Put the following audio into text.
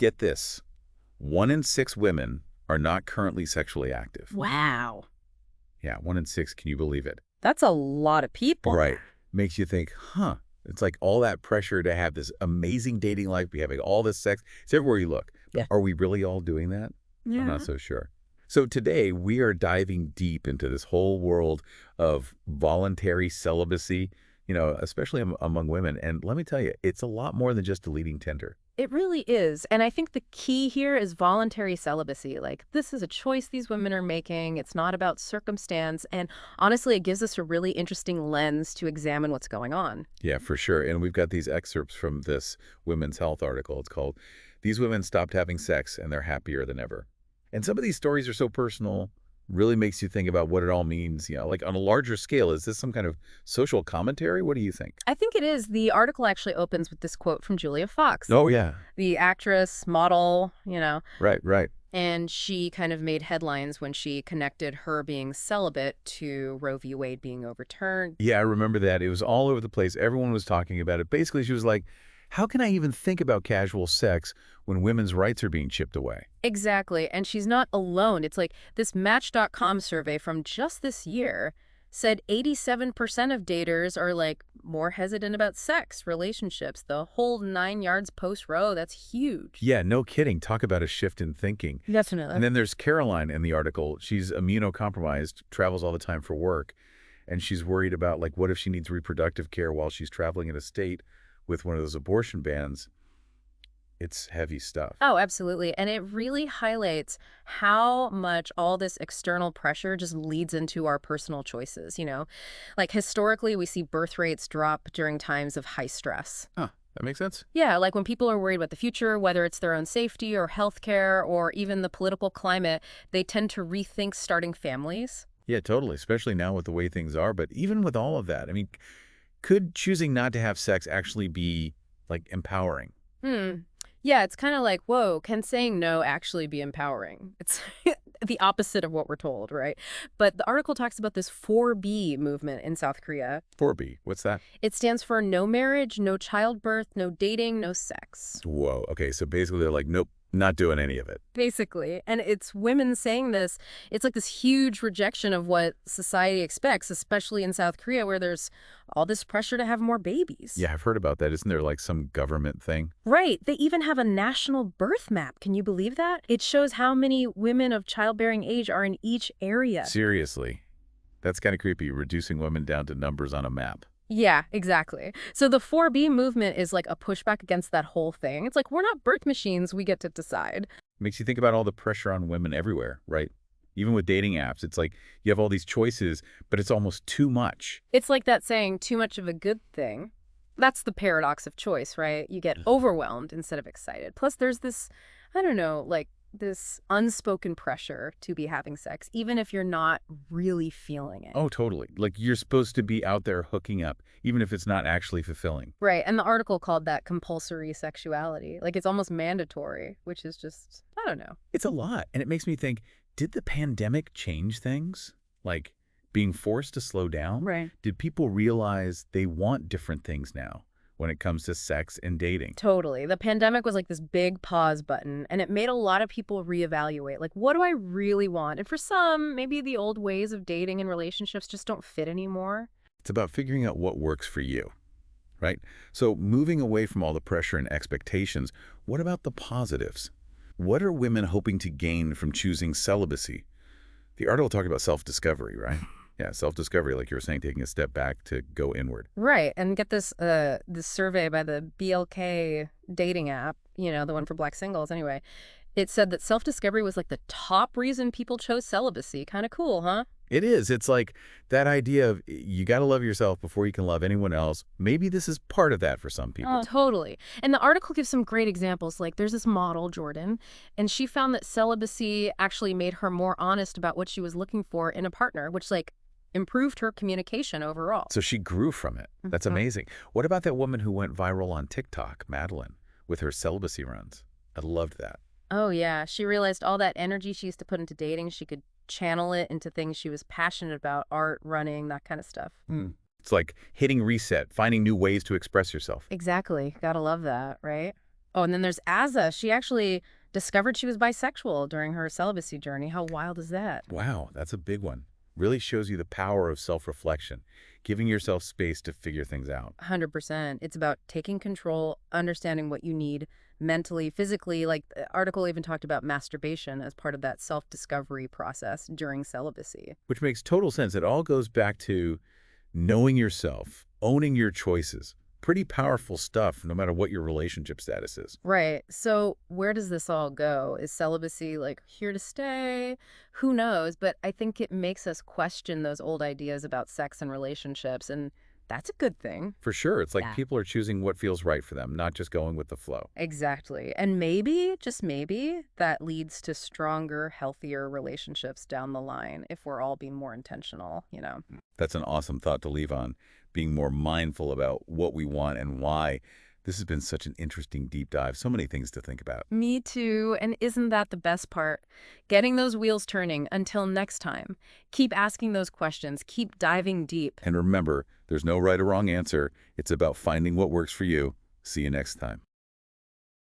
Get this. 1 in 6 women are not currently sexually active. Wow. Yeah, 1 in 6. Can you believe it? That's a lot of people. Right. Makes you think, huh. It's like all that pressure to have this amazing dating life, be having all this sex. It's everywhere you look. But Yeah. are we really all doing that? I'm Yeah. not so sure. So today we are diving deep into this whole world of voluntary celibacy, especially among women. And let me tell you, it's a lot more than just deleting Tinder. It really is. And I think the key here is voluntary celibacy. Like, this is a choice these women are making. It's not about circumstance. And honestly, it gives us a really interesting lens to examine what's going on. Yeah, for sure. And we've got these excerpts from this Women's Health article. It's called "These Women Stopped Having Sex and They're Happier Than Ever." And some of these stories are so personal, really makes you think about what it all means. Like on a larger scale, is this some kind of social commentary? What do you think? I think it is. The article actually opens with this quote from Julia Fox, Oh, yeah. the actress, model. Right, right. And she kind of made headlines when she connected her being celibate to Roe v. Wade being overturned. Yeah, I remember that. It was all over the place. Everyone was talking about it. Basically, she was like, how can I even think about casual sex when women's rights are being chipped away? Exactly. And she's not alone. It's like this Match.com survey from just this year said 87% of daters are like more hesitant about sex, relationships, the whole 9 yards post-Roe. That's huge. Yeah, no kidding. Talk about a shift in thinking. Definitely. And then there's Caroline in the article. She's immunocompromised, travels all the time for work, and she's worried about, like, what if she needs reproductive care while she's traveling in a state with one of those abortion bans? It's heavy stuff. Oh, absolutely. And it really highlights how much all this external pressure just leads into our personal choices. Like historically, we see birth rates drop during times of high stress. Huh, that makes sense. Yeah, like when people are worried about the future, whether it's their own safety or healthcare or even the political climate, they tend to rethink starting families. Yeah, totally, especially now with the way things are. But even with all of that, I mean, could choosing not to have sex actually be, like, empowering? Hmm. Yeah, it's kind of like, whoa, can saying no actually be empowering? It's the opposite of what we're told, right? But the article talks about this 4B movement in South Korea. 4B, what's that? It stands for no marriage, no childbirth, no dating, no sex. Whoa, okay, so basically they're like, nope, not doing any of it. Basically. And it's women saying this. It's like this huge rejection of what society expects, especially in South Korea, where there's all this pressure to have more babies. Yeah, I've heard about that. Isn't there like some government thing? Right. They even have a national birth map. Can you believe that? It shows how many women of childbearing age are in each area. Seriously. That's kind of creepy, reducing women down to numbers on a map. Yeah, exactly. So the 4B movement is like a pushback against that whole thing. It's like, we're not birth machines, we get to decide. Makes you think about all the pressure on women everywhere, right? Even with dating apps, it's like you have all these choices, but it's almost too much. It's like that saying, too much of a good thing. That's the paradox of choice, right? You get overwhelmed instead of excited. Plus, there's this, I don't know, like this unspoken pressure to be having sex, even if you're not really feeling it. Oh, totally. Like you're supposed to be out there hooking up, even if it's not actually fulfilling. Right. And the article called that compulsory sexuality. Like it's almost mandatory, which is just, I don't know. It's a lot. And it makes me think, did the pandemic change things? Like being forced to slow down? Right. Did people realize they want different things now when it comes to sex and dating? Totally. The pandemic was like this big pause button, and it made a lot of people reevaluate, like, what do I really want? And for some, maybe the old ways of dating and relationships just don't fit anymore. It's about figuring out what works for you, right? So moving away from all the pressure and expectations, what about the positives? What are women hoping to gain from choosing celibacy? The article talked about self-discovery, right? Yeah, self-discovery, like you were saying, taking a step back to go inward. Right. And get this survey by the BLK dating app, the one for black singles anyway. It said that self-discovery was like the top reason people chose celibacy. Kind of cool, huh? It is. It's like that idea of you got to love yourself before you can love anyone else. Maybe this is part of that for some people. Oh, totally. And the article gives some great examples. Like there's this model, Jordan, and she found that celibacy actually made her more honest about what she was looking for in a partner, which improved her communication overall. So she grew from it. That's amazing. What about that woman who went viral on TikTok, Madeline, with her celibacy runs? I loved that. Oh, yeah. She realized all that energy she used to put into dating, she could channel it into things she was passionate about, art, running, that kind of stuff. It's like hitting reset, finding new ways to express yourself. Exactly. Gotta love that, right? Oh, and then there's Azza. She actually discovered she was bisexual during her celibacy journey. How wild is that? Wow, that's a big one. Really shows you the power of self-reflection, giving yourself space to figure things out. 100%. It's about taking control, understanding what you need mentally, physically. Like the article even talked about masturbation as part of that self-discovery process during celibacy. Which makes total sense. It all goes back to knowing yourself, owning your choices. Pretty powerful stuff, no matter what your relationship status is. Right. So where does this all go? Is celibacy like here to stay? Who knows? But I think it makes us question those old ideas about sex and relationships, and that's a good thing. For sure, it's like Yeah. people are choosing what feels right for them, not just going with the flow. Exactly. And maybe, just maybe, that leads to stronger, healthier relationships down the line if we're all being more intentional. That's an awesome thought to leave on, being more mindful about what we want and why. This has been such an interesting deep dive. So many things to think about. Me too. And isn't that the best part? Getting those wheels turning. Until next time. Keep asking those questions. Keep diving deep. And remember, there's no right or wrong answer. It's about finding what works for you. See you next time.